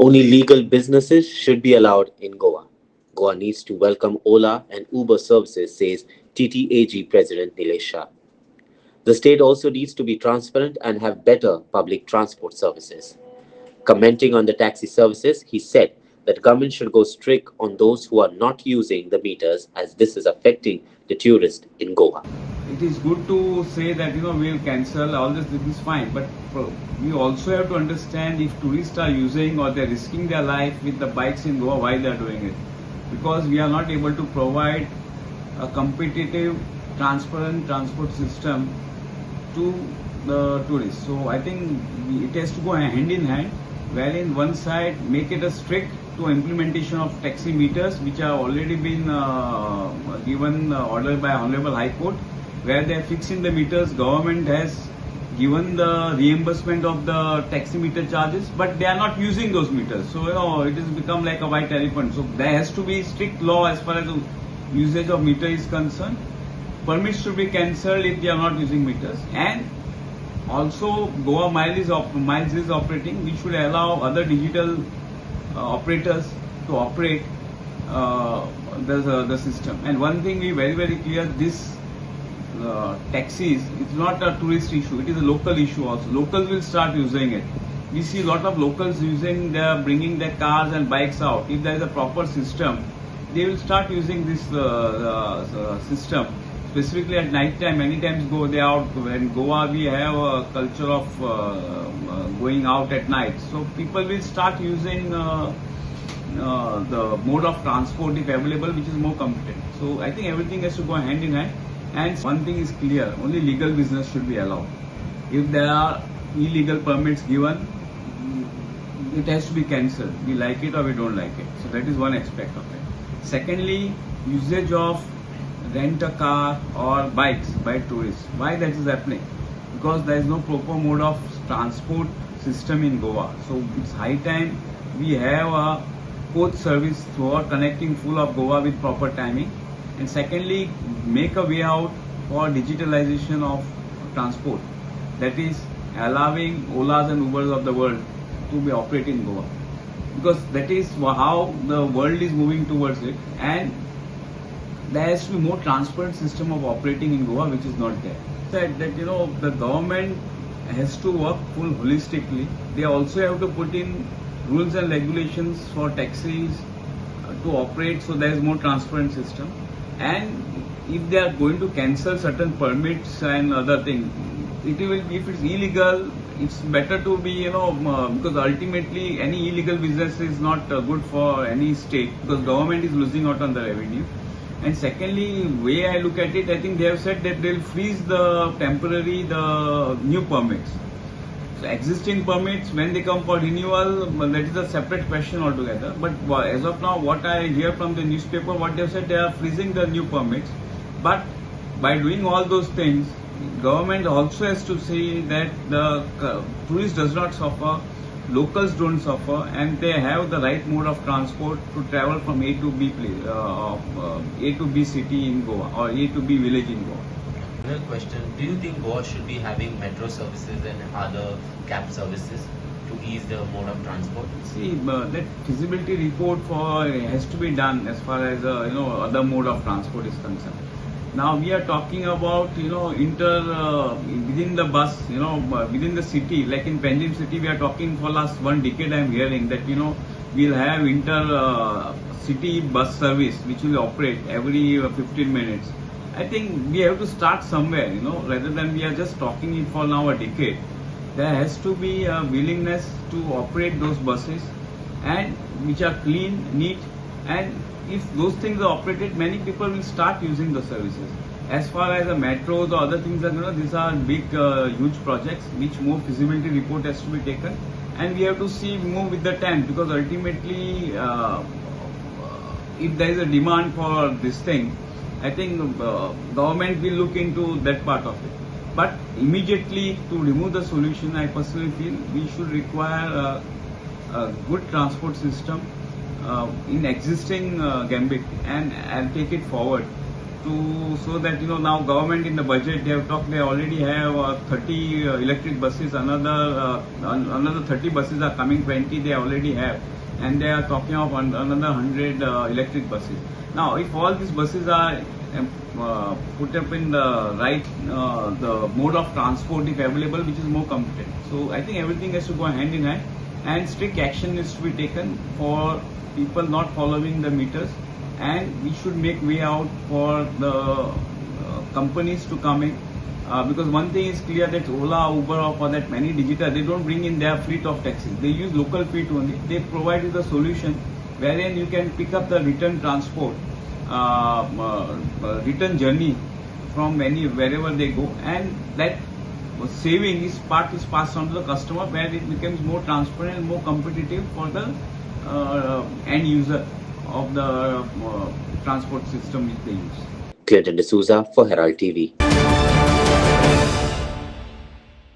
Only legal businesses should be allowed in Goa. Goa needs to welcome Ola and Uber services, says TTAG President Nilesh Shah. The state also needs to be transparent and have better public transport services. Commenting on the taxi services, he said that government should go strict on those who are not using the meters as this is affecting the tourists in Goa. It is good to say that we'll cancel all this is fine, but we also have to understand if tourists are using or they're risking their life with the bikes in Goa, why they are doing it, because we are not able to provide a competitive, transparent transport system to the tourists. So I think it has to go hand in hand, wherein one side make it a strict to implementation of taxi meters, which have already been given order by Honorable High Court, where they are fixing the meters. Government has given the reimbursement of the taxi meter charges, but they are not using those meters. So it has become like a white elephant. So there has to be strict law as far as the usage of meter is concerned. Permits should be cancelled if they are not using meters, and also Goa Miles is operating. We should allow other digital operators to operate the system. And one thing we very clear: this taxis, it's not a tourist issue, it is a local issue also. Locals will start using it. We see a lot of locals bringing their cars and bikes out. If there is a proper system, they will start using this system. Specifically at night time, many times they out. In Goa, we have a culture of going out at night. So people will start using the mode of transport if available, which is more competent. So I think everything has to go hand in hand. And one thing is clear, only legal business should be allowed. If there are illegal permits given, it has to be cancelled. We like it or we don't like it. So that is one aspect of it. Secondly, usage of rent a car or bikes by tourists. Why that is happening? Because there is no proper mode of transport system in Goa. So it's high time we have a coach service throughout connecting full of Goa with proper timing. And secondly, make a way out for digitalization of transport. That is allowing Olas and Ubers of the world to be operating in Goa. Because that is how the world is moving towards it. And there has to be more transparent system of operating in Goa, which is not there. That the government has to work full holistically. They also have to put in rules and regulations for taxis to operate, so there is more transparent system. And if they are going to cancel certain permits and other things, it will, if it's illegal, it's better to be because ultimately any illegal business is not good for any state, because government is losing out on the revenue. And secondly, way I look at it, I think they have said that they'll freeze the new permits. So existing permits, when they come for renewal, that is a separate question altogether. But as of now, what I hear from the newspaper, what they have said, they are freezing the new permits. But by doing all those things, government also has to see that the tourist does not suffer, locals don't suffer, and they have the right mode of transport to travel from A to B place, A to B city in Goa or A to B village in Goa. Another question, do you think Goa should be having metro services and other cab services to ease the mode of transport? See, that feasibility report has to be done as far as other mode of transport is concerned. Now we are talking about within the bus, within the city, like in Panjim city, we are talking for last 1 decade. I am hearing that we'll have inter city bus service which will operate every 15 minutes. I think we have to start somewhere, rather than we are just talking it for now a decade. There has to be a willingness to operate those buses, and which are clean, neat, and if those things are operated, many people will start using the services. As far as the metros or other things are, these are big, huge projects which more feasibility report has to be taken, and we have to move with the time, because ultimately, if there is a demand for this thing, I think government will look into that part of it. But immediately to remove the solution, I personally feel we should require a good transport system in existing Gambit and take it forward. so that now government in the budget they have talked, they already have 30 electric buses, another 30 buses are coming, 20 they already have, and they are talking of another 100 electric buses. Now if all these buses are put up in the right the mode of transport if available, which is more competent, so I think everything has to go hand in hand, and strict action is to be taken for people not following the meters, and we should make way out for the companies to come in, because one thing is clear that Ola, Uber, or for that many digital, they don't bring in their fleet of taxis, they use local fleet only. They provide you the solution wherein you can pick up the return transport, return journey from wherever they go, and that saving is passed on to the customer, where it becomes more transparent and more competitive for the end user of the transport system which they use. Clinton D'Souza for Herald TV.